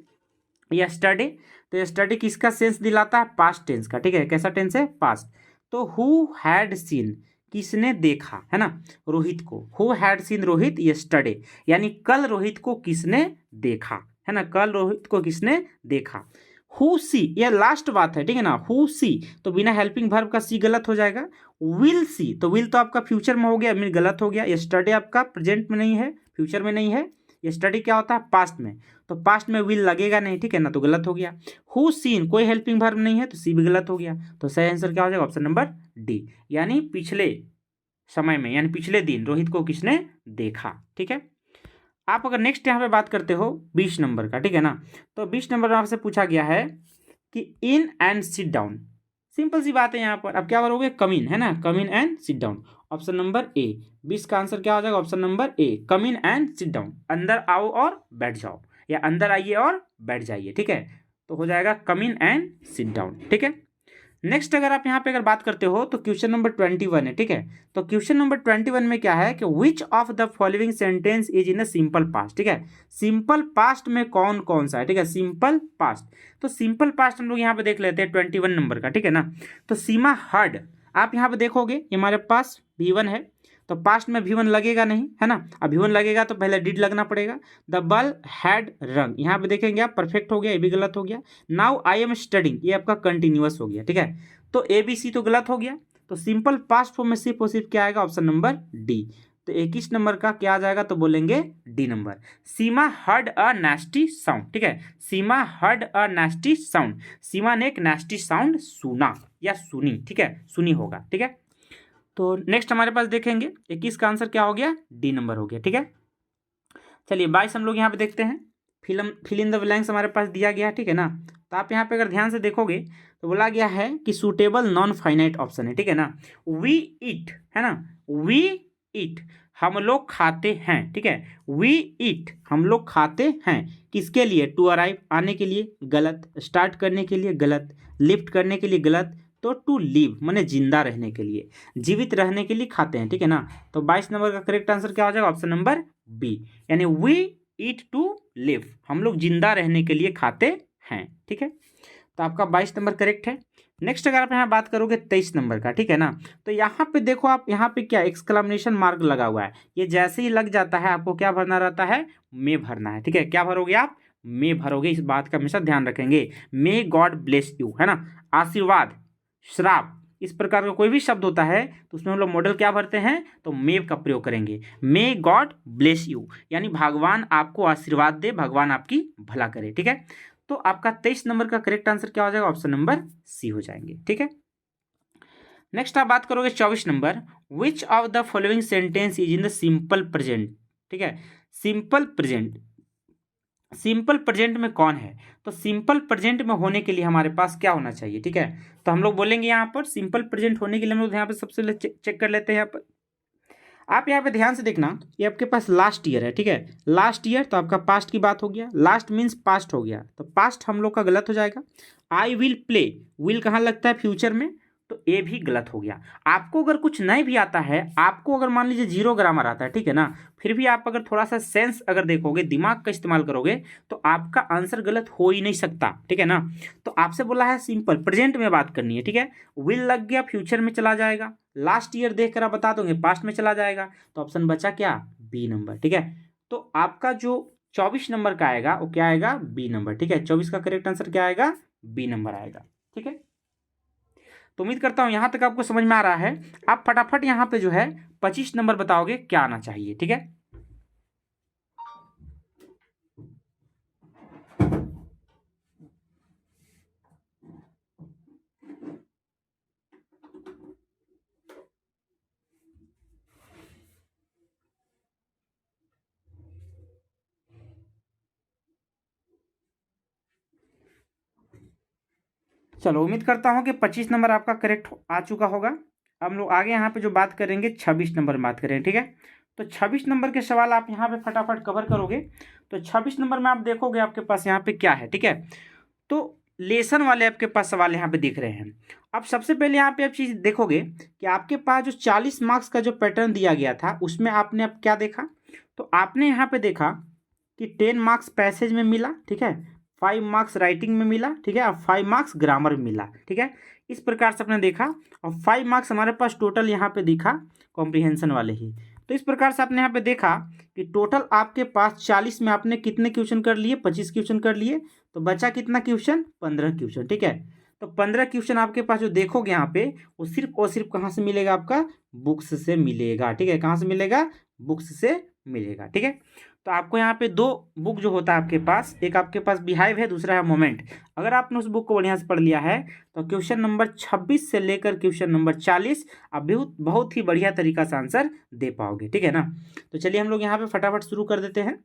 यस्टरडे, तो यस्टरडे किसका सेंस दिलाता है, पास्ट टेंस का। ठीक है, कैसा टेंस है, पास्ट। तो हु हैड सीन, किसने देखा, है ना, रोहित को। Who had seen Rohit yesterday, यानी कल रोहित को किसने देखा, है ना, कल रोहित को किसने देखा। हु सी, यह लास्ट बात है। ठीक है ना, हु सी, तो बिना हेल्पिंग वर्ब का सी गलत हो जाएगा। विल सी, तो विल तो आपका फ्यूचर में हो गया, मीन गलत हो गया। यस्टरडे आपका प्रेजेंट में नहीं है, फ्यूचर में नहीं है। यस्टरडे क्या होता है, पास्ट में, तो पास्ट में विल लगेगा नहीं। ठीक है ना, तो गलत हो गया। हु सीन, कोई हेल्पिंग वर्ब नहीं है तो सी भी गलत हो गया। तो सही आंसर क्या हो जाएगा, ऑप्शन नंबर डी, यानी पिछले समय में, यानी पिछले दिन रोहित को किसने देखा। ठीक है, आप अगर नेक्स्ट यहाँ पे बात करते हो 20 नंबर का। ठीक है ना, तो 20 नंबर में आपसे पूछा गया है कि in and sit down. Simple सी बात है यहाँ पर, अब क्या करोगे, कम इन, है ना, come in and sit down. Option number A. 20 का आंसर क्या हो जाएगा? Option number A, come in and sit down, अंदर आओ और बैठ जाओ, या अंदर आइए और बैठ जाइए, ठीक है। तो हो जाएगा कम इन एंड सिट डाउन, ठीक है। नेक्स्ट अगर आप यहाँ पे अगर बात करते हो तो क्वेश्चन नंबर 21 है, ठीक है। तो क्वेश्चन नंबर 21 में क्या है कि विच of the following sentence is in a simple past, ठीक है। सिंपल पास्ट में कौन कौन सा है, ठीक है, सिंपल पास्ट। तो सिंपल पास्ट हम लोग यहाँ पे देख लेते हैं 21 नंबर का, ठीक है ना। तो सीमा हर्ड, आप यहाँ पे देखोगे ये हमारे पास V1 है, तो पास्ट में V1 लगेगा नहीं, है ना। अब V1 लगेगा तो पहले डिड लगना पड़ेगा। द बल हैड रन, यहाँ पे देखेंगे आप, परफेक्ट हो गया, ये भी गलत हो गया। नाउ आई एम स्टडिंग, ये आपका कंटिन्यूअस हो गया, ठीक है। तो ABC तो गलत हो गया। तो सिंपल पास्ट फॉर्म में सिर्फ और सिर्फ क्या आएगा? Option number D. तो 21 नंबर का क्या आ जाएगा? तो बोलेंगे D number. Seema heard a नेस्टी sound, ठीक है। सीमा हर्ड अ नेस्टी साउंड, सीमा ने एक नेस्टी साउंड सुना या सुनी, ठीक है, सुनी होगा, ठीक है। तो नेक्स्ट हमारे पास देखेंगे 21 का आंसर क्या हो गया? डी नंबर हो गया, ठीक है। चलिए 22 हम लोग यहाँ पे देखते हैं। फिल इन द ब्लैंक्स हमारे पास दिया गया है, ठीक है ना। तो आप यहाँ पे अगर ध्यान से देखोगे तो बोला गया है कि सूटेबल नॉन फाइनाइट ऑप्शन है, ठीक है ना। वी ईट, है ना, वी ईट, हम लोग खाते हैं, ठीक है। वी ईट, हम लोग खाते हैं, किसके लिए? टू अराइव, आने के लिए, गलत। स्टार्ट करने के लिए, गलत। लिफ्ट करने के लिए, गलत। तो टू लिव माने जिंदा रहने के लिए, जीवित रहने के लिए खाते हैं, ठीक है ना। तो 22 नंबर का करेक्ट आंसर क्या हो जाएगा? ऑप्शन नंबर बी, यानी वी ईट टू लिव, हम लोग जिंदा रहने के लिए खाते हैं, ठीक है। तो आपका 22 नंबर करेक्ट है। नेक्स्ट अगर आप यहाँ बात करोगे 23 नंबर का, ठीक है ना। तो यहाँ पे देखो आप, यहाँ पे क्या एक्सक्लेमेशन मार्क लगा हुआ है, ये जैसे ही लग जाता है आपको क्या भरना रहता है? मे भरना है, ठीक है। क्या भरोगे आप? मे भरोगे, इस बात का हमेशा ध्यान रखेंगे। मे गॉड ब्लेस यू, है ना, आशीर्वाद, श्राप, इस प्रकार का कोई भी शब्द होता है तो उसमें हम लोग मॉडल क्या भरते हैं? तो मे का प्रयोग करेंगे। मे गॉड ब्लेस यू, यानी भगवान आपको आशीर्वाद दे, भगवान आपकी भला करे, ठीक है। तो आपका 23 नंबर का करेक्ट आंसर क्या हो जाएगा? ऑप्शन नंबर सी हो जाएंगे, ठीक है। नेक्स्ट आप बात करोगे 24 number. Which of the following sentence is in the simple present, ठीक है। सिंपल प्रेजेंट, सिंपल प्रेजेंट में कौन है? तो सिंपल प्रेजेंट में होने के लिए हमारे पास क्या होना चाहिए, ठीक है। तो हम लोग बोलेंगे यहाँ पर सिंपल प्रेजेंट होने के लिए हम लोग यहाँ पे सबसे पहले चेक कर लेते हैं। यहाँ पर आप यहाँ पे ध्यान से देखना, ये आपके पास लास्ट ईयर है, ठीक है। लास्ट ईयर तो आपका पास्ट की बात हो गया, लास्ट मीन्स पास्ट हो गया, तो पास्ट हम लोग का गलत हो जाएगा। आई विल प्ले, विल कहाँ लगता है? फ्यूचर में, तो ए भी गलत हो गया। आपको अगर कुछ नहीं भी आता है, आपको अगर मान लीजिए जीरो ग्रामर आता है, ठीक है ना, फिर भी आप अगर थोड़ा सा सेंस अगर देखोगे, दिमाग का इस्तेमाल करोगे, तो आपका आंसर गलत हो ही नहीं सकता, ठीक है ना। तो आपसे बोला है सिंपल प्रेजेंट में बात करनी है, ठीक है। विल लग गया, फ्यूचर में चला जाएगा। लास्ट ईयर देख कर आप बता दोगे, पास्ट में चला जाएगा। तो ऑप्शन बचा क्या? बी नंबर, ठीक है। तो आपका जो 24 नंबर का आएगा वो क्या आएगा? बी नंबर, ठीक है। 24 का करेक्ट आंसर क्या आएगा? बी नंबर आएगा, ठीक है। तो उम्मीद करता हूं यहां तक आपको समझ में आ रहा है। आप फटाफट यहां पे जो है 25 नंबर बताओगे क्या आना चाहिए, ठीक है। चलो उम्मीद करता हूं कि 25 नंबर आपका करेक्ट आ चुका होगा। हम लोग आगे यहाँ पे जो बात करेंगे 26 नंबर में बात करें, ठीक है। तो 26 नंबर के सवाल आप यहाँ पे फटाफट कवर करोगे। तो 26 नंबर में आप देखोगे आपके पास यहाँ पे क्या है, ठीक है। तो लेसन वाले आपके पास सवाल यहाँ पे दिख रहे हैं। अब सबसे पहले यहाँ पे आप चीज़ देखोगे कि आपके पास जो 40 मार्क्स का जो पैटर्न दिया गया था उसमें आपने अब क्या देखा? तो आपने यहाँ पे देखा कि 10 मार्क्स पैसेज में मिला, ठीक है, 5 मार्क्स राइटिंग में मिला, ठीक है, और 5 मार्क्स ग्रामर में मिला, ठीक है। इस प्रकार से आपने देखा, और 5 मार्क्स हमारे पास टोटल यहाँ पे दिखा कॉम्प्रिहेंशन वाले ही। तो इस प्रकार से आपने यहाँ पे देखा कि टोटल आपके पास 40 में आपने कितने क्वेश्चन कर लिए? 25 क्वेश्चन कर लिए। तो बचा कितना क्वेश्चन? 15 क्वेश्चन, ठीक है। तो 15 क्वेश्चन आपके पास जो देखोगे यहाँ पे वो सिर्फ और सिर्फ कहाँ से मिलेगा? आपका बुक्स से मिलेगा, ठीक है। कहाँ से मिलेगा? बुक्स से मिलेगा, ठीक है। तो आपको यहाँ पे दो बुक जो होता है आपके पास, एक आपके पास बिहाइव है, दूसरा है मोमेंट। अगर आपने उस बुक को बढ़िया से पढ़ लिया है तो क्वेश्चन नंबर 26 से लेकर क्वेश्चन नंबर 40 आप बहुत ही बढ़िया तरीका से आंसर दे पाओगे, ठीक है ना। तो चलिए हम लोग यहाँ पे फटाफट शुरू कर देते हैं।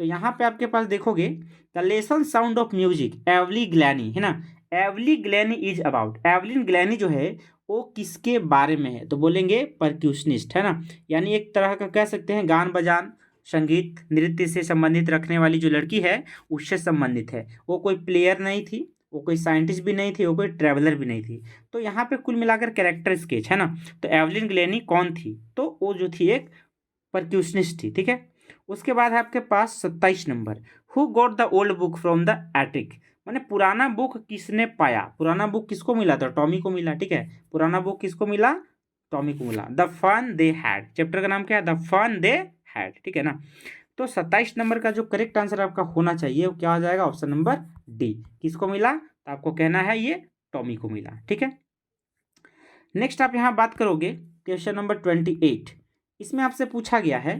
तो यहाँ पे आपके पास देखोगे the lesson sound of music Evelyn Glennie, है ना। Evelyn Glennie is about, Evelyn Glennie जो है वो किसके बारे में है, तो बोलेंगे परक्यूशनिस्ट, है ना। यानी एक तरह का कह सकते हैं गान बजान, संगीत नृत्य से संबंधित रखने वाली जो लड़की है उससे संबंधित है। वो कोई प्लेयर नहीं थी, वो कोई साइंटिस्ट भी नहीं थी, वो कोई ट्रैवलर भी नहीं थी। तो यहाँ पे कुल मिलाकर कैरेक्टर स्केच है ना। तो एवलिन ग्लेनी कौन थी, तो वो जो थी एक परक्यूशनिस्ट थी, ठीक है। उसके बाद है आपके पास 27 number, who got the old book from the attic. माने पुराना बुक किसने पाया, पुराना बुक किसको मिला, तो टॉमी को मिला, ठीक है। पुराना बुक किसको मिला, टॉमी को मिला। The fun they had, chapter का नाम क्या है, द फन दे हैड, ठीक है ना। तो 27 नंबर का जो करेक्ट आंसर आपका होना चाहिए वो क्या हो जाएगा, ऑप्शन नंबर डी। किसको मिला, तो आपको कहना है ये टॉमी को मिला, ठीक है। नेक्स्ट आप यहाँ बात करोगे क्वेश्चन नंबर 28। इसमें आपसे पूछा गया है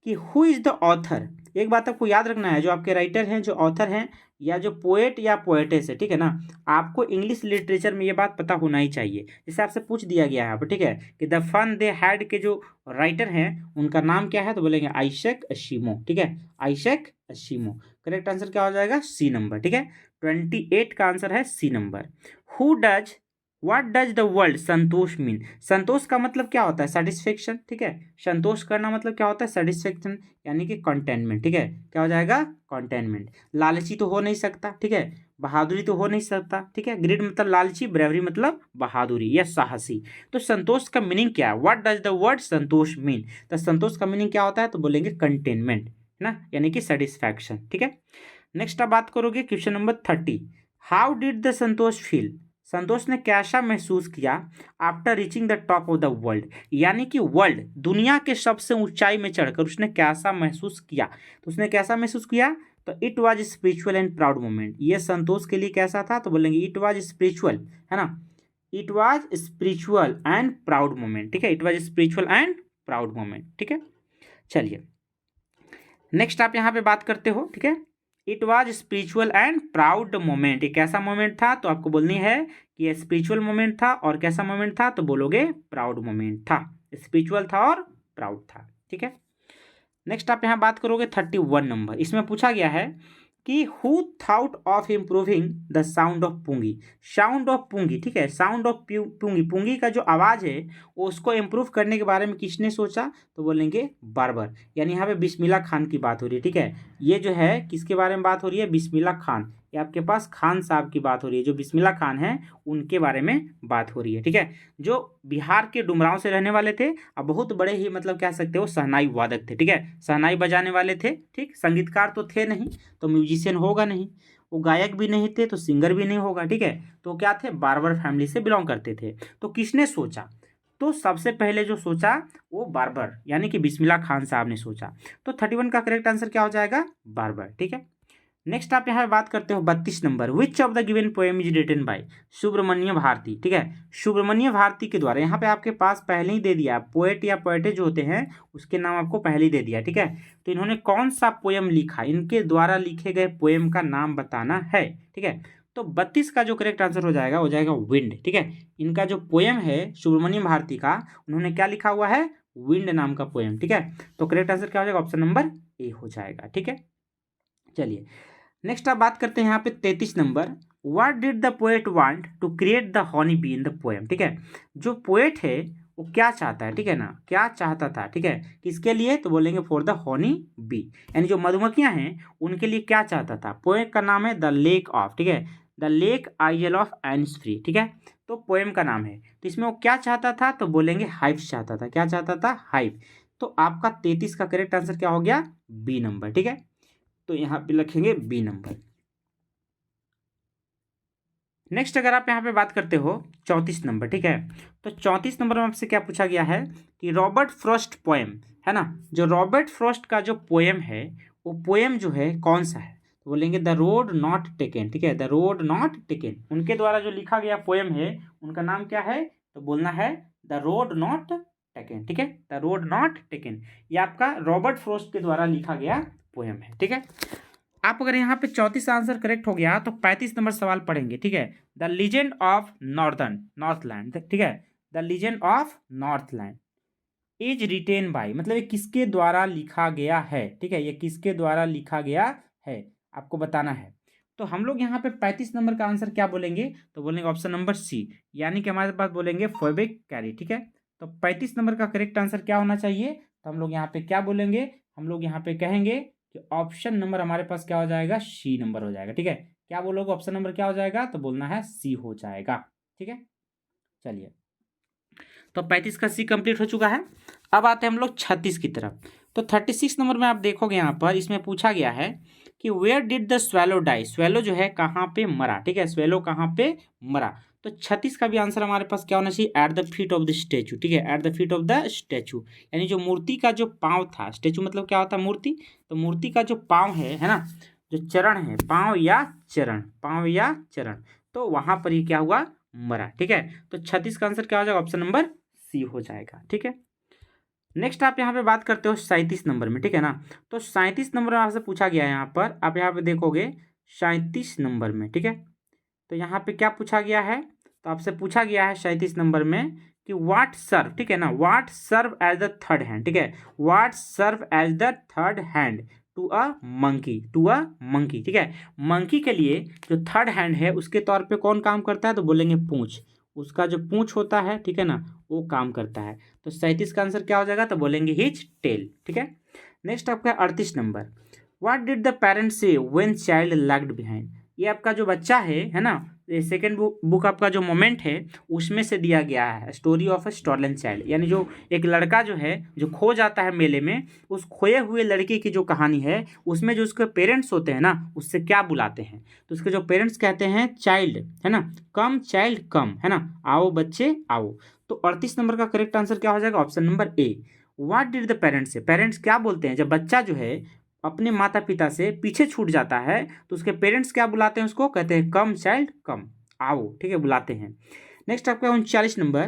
कि हु इज द ऑथर। एक बात आपको याद रखना है, जो आपके राइटर हैं, जो ऑथर हैं, या जो पोएट या पोएटेस है, ठीक है ना। आपको इंग्लिश लिटरेचर में ये बात पता होना ही चाहिए। जैसे आपसे पूछ दिया गया है यहाँ पर, ठीक है, कि द फन दे हैड के जो राइटर हैं उनका नाम क्या है, तो बोलेंगे आइजैक असीमोव, ठीक है, आइजैक असीमोव। करेक्ट आंसर क्या हो जाएगा, सी नंबर, ठीक है। 28 का आंसर है C number. Who does what does the world Santosh mean. Santosh का मतलब क्या होता है, सेटिस्फेक्शन, ठीक है। संतोष करना मतलब क्या होता है, सेटिस्फेक्शन, यानी कि कंटेनमेंट, ठीक है। क्या हो जाएगा, कंटेनमेंट। लालची तो हो नहीं सकता, ठीक है। बहादुरी तो हो नहीं सकता, ठीक है। ग्रेट मतलब लालची, ब्रेवरी मतलब बहादुरी या साहसी। तो संतोष का मीनिंग क्या है, what does the word Santosh mean. तो संतोष का मीनिंग क्या होता है, तो बोलेंगे कंटेनमेंट, है ना, यानी कि सेटिस्फैक्शन, ठीक है। नेक्स्ट आप बात करोगे question number 30। How did the Santosh feel. Santosh ने कैसा महसूस किया after reaching the top of the world. यानी कि वर्ल्ड, दुनिया के सबसे ऊंचाई में चढ़कर उसने कैसा महसूस किया। तो उसने कैसा महसूस किया, तो it was spiritual and proud moment. ये संतोष के लिए कैसा था, तो बोलेंगे इट वाज स्पिरिचुअल, है ना। It was spiritual and proud moment, ठीक है। It was spiritual and proud moment, ठीक है। चलिए नेक्स्ट आप यहाँ पे बात करते हो, ठीक है। It was spiritual and proud moment. एक कैसा मोमेंट था, तो आपको बोलनी है कि ये स्पिरिचुअल मोमेंट था, और कैसा मोमेंट था, तो बोलोगे प्राउड मोमेंट था। स्पिरिचुअल था और प्राउड था, ठीक है। नेक्स्ट आप यहाँ बात करोगे 31 नंबर। इसमें पूछा गया है कि who thought of improving the sound of pungi. Sound of pungi, ठीक है, साउंड ऑफ पुंगी, पुंगी का जो आवाज़ है उसको इम्प्रूव करने के बारे में किसने सोचा, तो बोलेंगे बार्बर। यानी यहाँ पे बिस्मिल्लाह खान की बात हो रही है, ठीक है। ये जो है किसके बारे में बात हो रही है, बिस्मिल्लाह खान। ये आपके पास खान साहब की बात हो रही है, जो बिस्मिल्लाह खान हैं उनके बारे में बात हो रही है, ठीक है। जो बिहार के डुमरांव से रहने वाले थे, और बहुत बड़े ही मतलब कह सकते हो शहनाई वादक थे, ठीक है। शहनाई बजाने वाले थे, ठीक। संगीतकार तो थे नहीं, तो म्यूजिशियन होगा नहीं। वो गायक भी नहीं थे, तो सिंगर भी नहीं होगा, ठीक है। तो क्या थे, बार्बर फैमिली से बिलोंग करते थे। तो किसने सोचा, तो सबसे पहले जो सोचा वो बार्बर यानी कि बिस्मिल्लाह खान साहब ने सोचा। तो 31 का करेक्ट आंसर क्या हो जाएगा, बार्बर, ठीक है। नेक्स्ट आप यहाँ बात करते हो 32 number. Which of the given poem is written by Subramania Bharati, ठीक है। सुब्रमण्य भारती के द्वारा, यहाँ पे आपके पास पहले ही दे दिया, पोएट या पोएटे जो होते हैं उसके नाम आपको पहले ही दे दिया, ठीक है। तो इन्होंने कौन सा पोएम लिखा, इनके द्वारा लिखे गए पोएम का नाम बताना है, ठीक है। तो 32 का जो करेक्ट आंसर हो जाएगा विंड, ठीक है। इनका जो पोएम है सुब्रमण्य भारती का, उन्होंने क्या लिखा हुआ है, विंड नाम का पोएम, ठीक है। तो करेक्ट आंसर क्या हो जाएगा, ऑप्शन नंबर ए हो जाएगा, ठीक है। चलिए नेक्स्ट आप बात करते हैं यहाँ पे 33 number. What did the poet want to create the honey bee in the poem, ठीक है। जो पोएट है वो क्या चाहता है, ठीक है ना, क्या चाहता था, ठीक है, किसके लिए, तो बोलेंगे फॉर द हनी बी, यानी जो मधुमक्खियां हैं उनके लिए क्या चाहता था। पोएट का नाम है द लेक ऑफ, ठीक है, द लेक आइजल ऑफ एनिसफ्री, ठीक है। तो पोएम का नाम है, तो इसमें वो क्या चाहता था, तो बोलेंगे हाइव चाहता था। क्या चाहता था, हाइव। तो आपका 33 का करेक्ट आंसर क्या हो गया, बी नंबर, ठीक है। तो यहाँ पे लिखेंगे बी नंबर। नेक्स्ट अगर आप यहाँ पे बात करते हो 34 नंबर, ठीक है। तो 34 नंबर में आपसे क्या पूछा गया है कि रॉबर्ट फ्रॉस्ट पोएम, है ना, जो रॉबर्ट फ्रॉस्ट का जो पोएम है वो पोएम जो है कौन सा है, तो बोलेंगे द रोड नॉट टेकन, ठीक है, द रोड नॉट टेकन। उनके द्वारा जो लिखा गया पोएम है उनका नाम क्या है, तो बोलना है द रोड नॉट टेकन, ठीक है, द रोड नॉट टेकन। ये आपका रॉबर्ट फ्रॉस्ट के द्वारा लिखा गया पोएम है, ठीक है। आप अगर यहाँ पे 34 आंसर करेक्ट हो गया तो 35 नंबर सवाल पढ़ेंगे, ठीक है। द लीजेंड ऑफ नॉर्थलैंड, ठीक है, the legend of Northland is written by, मतलब ये किसके द्वारा लिखा गया है, ठीक है, ये किसके द्वारा लिखा गया है आपको बताना है। तो हम लोग यहाँ पे 35 नंबर का आंसर क्या बोलेंगे, तो बोलेंगे ऑप्शन नंबर सी, यानी कि हमारे पास बोलेंगे फैब्रिक कैरी। ठीक है, तो 35 नंबर का करेक्ट आंसर क्या होना चाहिए, तो हम लोग यहाँ पे क्या बोलेंगे, हम लोग यहाँ पे कहेंगे कि ऑप्शन नंबर हमारे पास क्या हो जाएगा, सी नंबर हो जाएगा। ठीक है, क्या बोलोगे, ऑप्शन नंबर क्या हो जाएगा, तो बोलना है सी हो जाएगा। ठीक है, चलिए, तो 35 का सी कंप्लीट हो चुका है। अब आते हैं हम लोग 36 की तरफ। तो 36 नंबर में आप देखोगे यहाँ पर इसमें पूछा गया है कि where did the swallow die, swallow जो है कहाँ पे मरा। ठीक है, स्वेलो कहाँ पे मरा। तो 36 का भी आंसर हमारे पास क्या होना चाहिए, at the feet of the statue. ठीक है, at the feet of the statue, यानी जो मूर्ति का जो पाँव था, स्टेचू मतलब क्या होता है, मूर्ति, तो मूर्ति का जो पाँव है ना, जो चरण है, पाँव या चरण, पाँव या चरण, तो वहां पर ही क्या हुआ, मरा। ठीक है, तो 36 का आंसर क्या हो जाएगा, ऑप्शन नंबर सी हो जाएगा। ठीक है, नेक्स्ट आप यहाँ पे बात करते हो 37 नंबर में। ठीक है ना, तो 37 नंबर आपसे पूछा गया है, यहाँ पर आप यहाँ पे देखोगे 37 नंबर में। ठीक है, तो यहाँ पे क्या पूछा गया है, तो आपसे पूछा गया है 37 नंबर में कि व्हाट सर्व, ठीक है ना, what serve as the third hand. ठीक है, what serve as the third hand to a monkey, to a monkey. ठीक है, मंकी के लिए जो थर्ड हैंड है उसके तौर पे कौन काम करता है, तो बोलेंगे पूंछ, उसका जो पूंछ होता है, ठीक है ना, वो काम करता है। तो 37 का आंसर क्या हो जाएगा, तो बोलेंगे हिज टेल। ठीक है, नेक्स्ट आपका 38 number, what did the parents से व्हेन चाइल्ड लैग्ड बिहाइंड। ये आपका जो बच्चा है ना, ये सेकेंड बुक आपका जो मोमेंट है उसमें से दिया गया है, story of a stolen child, यानी जो एक लड़का जो है जो खो जाता है मेले में, उस खोए हुए लड़के की जो कहानी है उसमें जो उसके पेरेंट्स होते हैं ना, उससे क्या बुलाते हैं, तो उसके जो पेरेंट्स कहते हैं चाइल्ड, है ना, कम चाइल्ड कम, है ना, आओ बच्चे आओ। तो 38 नंबर का करेक्ट आंसर क्या हो जाएगा, option number A, what did the parents से, पेरेंट्स क्या बोलते हैं जब बच्चा जो है अपने माता पिता से पीछे छूट जाता है, तो उसके पेरेंट्स क्या बुलाते हैं, उसको कहते हैं कम चाइल्ड कम, आओ। ठीक है, बुलाते हैं। नेक्स्ट आपका 39 number,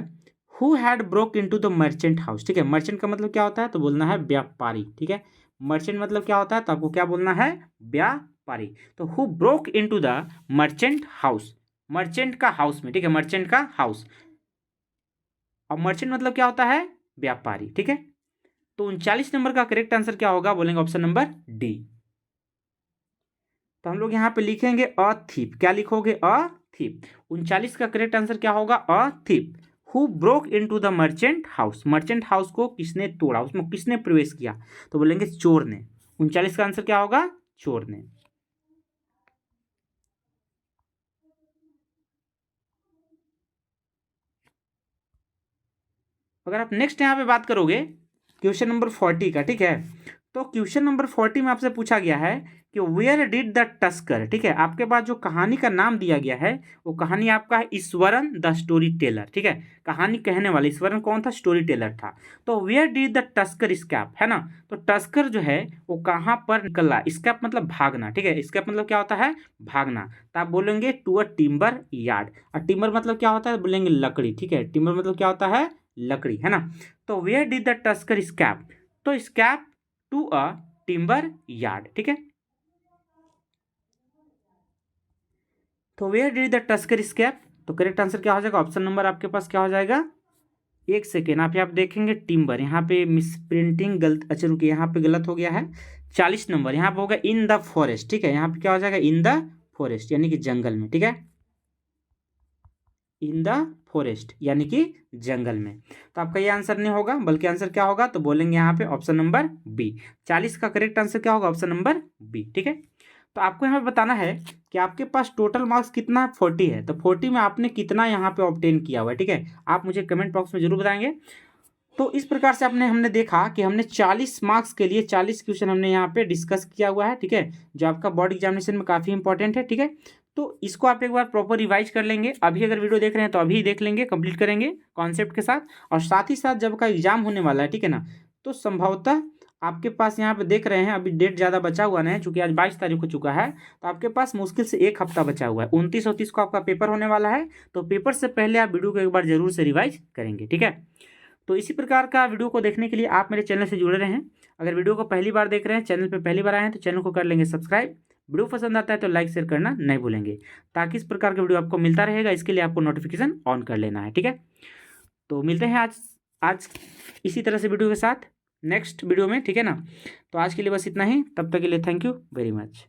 who had broke into the merchant house. ठीक है, मर्चेंट का मतलब क्या होता है, तो बोलना है व्यापारी। ठीक है, मर्चेंट मतलब क्या होता है, तो आपको क्या बोलना है, व्यापारी। तो who broke into the merchant house, merchant का हाउस में। ठीक है, मर्चेंट का हाउस, और मर्चेंट मतलब क्या होता है, व्यापारी। ठीक है, तो 39 नंबर का करेक्ट आंसर क्या होगा, बोलेंगे ऑप्शन नंबर डी। तो हम लोग यहाँ पे लिखेंगे अ थीप, क्या लिखोगे, अ थीप। 39 का करेक्ट आंसर क्या होगा, a thief. Who broke into the merchant house, merchant house को किसने तोड़ा, उसमें किसने प्रवेश किया, तो बोलेंगे चोर ने। 39 का आंसर क्या होगा, चोर ने। अगर आप नेक्स्ट यहाँ पे बात करोगे क्वेश्चन नंबर 40 का, ठीक है, तो क्वेश्चन नंबर 40 में आपसे पूछा गया है कि वेयर डिड द टस्कर। ठीक है, आपके पास जो कहानी का नाम दिया गया है वो कहानी आपका है ईश्वरन द स्टोरी टेलर। ठीक है, कहानी कहने वाला ईश्वरन कौन था, स्टोरी टेलर था। तो वेयर डिड द टस्कर स्कैप, है ना, तो टस्कर जो है वो कहाँ पर निकला, स्कैप मतलब भागना। ठीक है, स्कैप मतलब क्या होता है, भागना। तो आप बोलेंगे टू अ टिम्बर यार्ड, और टिम्बर मतलब क्या होता है, बोलेंगे लकड़ी। ठीक है, टिम्बर मतलब क्या होता है, लकड़ी, है ना। तो वेयर डिड द टस्कर स्कैप, तो स्कैप टू अ टिम्बर यार्ड। ठीक है, तो वेयर डिड द टस्कर स्कैप, तो करेक्ट आंसर क्या हो जाएगा, ऑप्शन नंबर आपके पास क्या हो जाएगा, एक सेकेंड आप देखेंगे टिम्बर, यहाँ पे मिस प्रिंटिंग गलत, अच्छा रुकिए, यहाँ पे गलत हो गया है। 40 नंबर यहाँ पे होगा इन द फॉरेस्ट। ठीक है, यहाँ पे क्या हो जाएगा, इन द फॉरेस्ट, यानी कि जंगल में। ठीक है, इन द फॉरेस्ट यानी कि जंगल में। तो आपका ये आंसर नहीं होगा, बल्कि आंसर क्या होगा, तो बोलेंगे यहाँ पे ऑप्शन नंबर बी। 40 का करेक्ट आंसर क्या होगा, ऑप्शन नंबर बी। ठीक है, तो आपको यहाँ पे बताना है कि आपके पास टोटल मार्क्स कितना 40 है, तो 40 में आपने कितना यहाँ पे ऑब्टेन किया हुआ है। ठीक है, आप मुझे कमेंट बॉक्स में जरूर बताएंगे। तो इस प्रकार से हमने देखा कि हमने 40 मार्क्स के लिए 40 क्वेश्चन हमने यहाँ पे डिस्कस किया हुआ है। ठीक है, जो आपका बोर्ड एग्जामिनेशन में काफ़ी इंपॉर्टेंट है। ठीक है, तो इसको आप एक बार प्रॉपर रिवाइज कर लेंगे। अभी अगर वीडियो देख रहे हैं तो अभी देख लेंगे, कंप्लीट करेंगे कॉन्सेप्ट के साथ, और साथ ही साथ जब का एग्जाम होने वाला है, ठीक है ना, तो संभवतः आपके पास यहाँ पे देख रहे हैं अभी डेट ज़्यादा बचा हुआ नहीं है, चूंकि आज 22 तारीख हो चुका है, तो आपके पास मुश्किल से एक हफ्ता बचा हुआ है। 29 और 30 को आपका पेपर होने वाला है, तो पेपर से पहले आप वीडियो को एक बार जरूर से रिवाइज करेंगे। ठीक है, तो इसी प्रकार का वीडियो को देखने के लिए आप मेरे चैनल से जुड़े रहें। अगर वीडियो को पहली बार देख रहे हैं, चैनल पर पहली बार आए हैं, तो चैनल को कर लेंगे सब्सक्राइब। वीडियो पसंद आता है तो लाइक शेयर करना नहीं भूलेंगे, ताकि इस प्रकार का वीडियो आपको मिलता रहेगा। इसके लिए आपको नोटिफिकेशन ऑन कर लेना है। ठीक है, तो मिलते हैं आज इसी तरह से वीडियो के साथ नेक्स्ट वीडियो में। ठीक है ना, तो आज के लिए बस इतना ही, तब तक के लिए थैंक यू वेरी मच।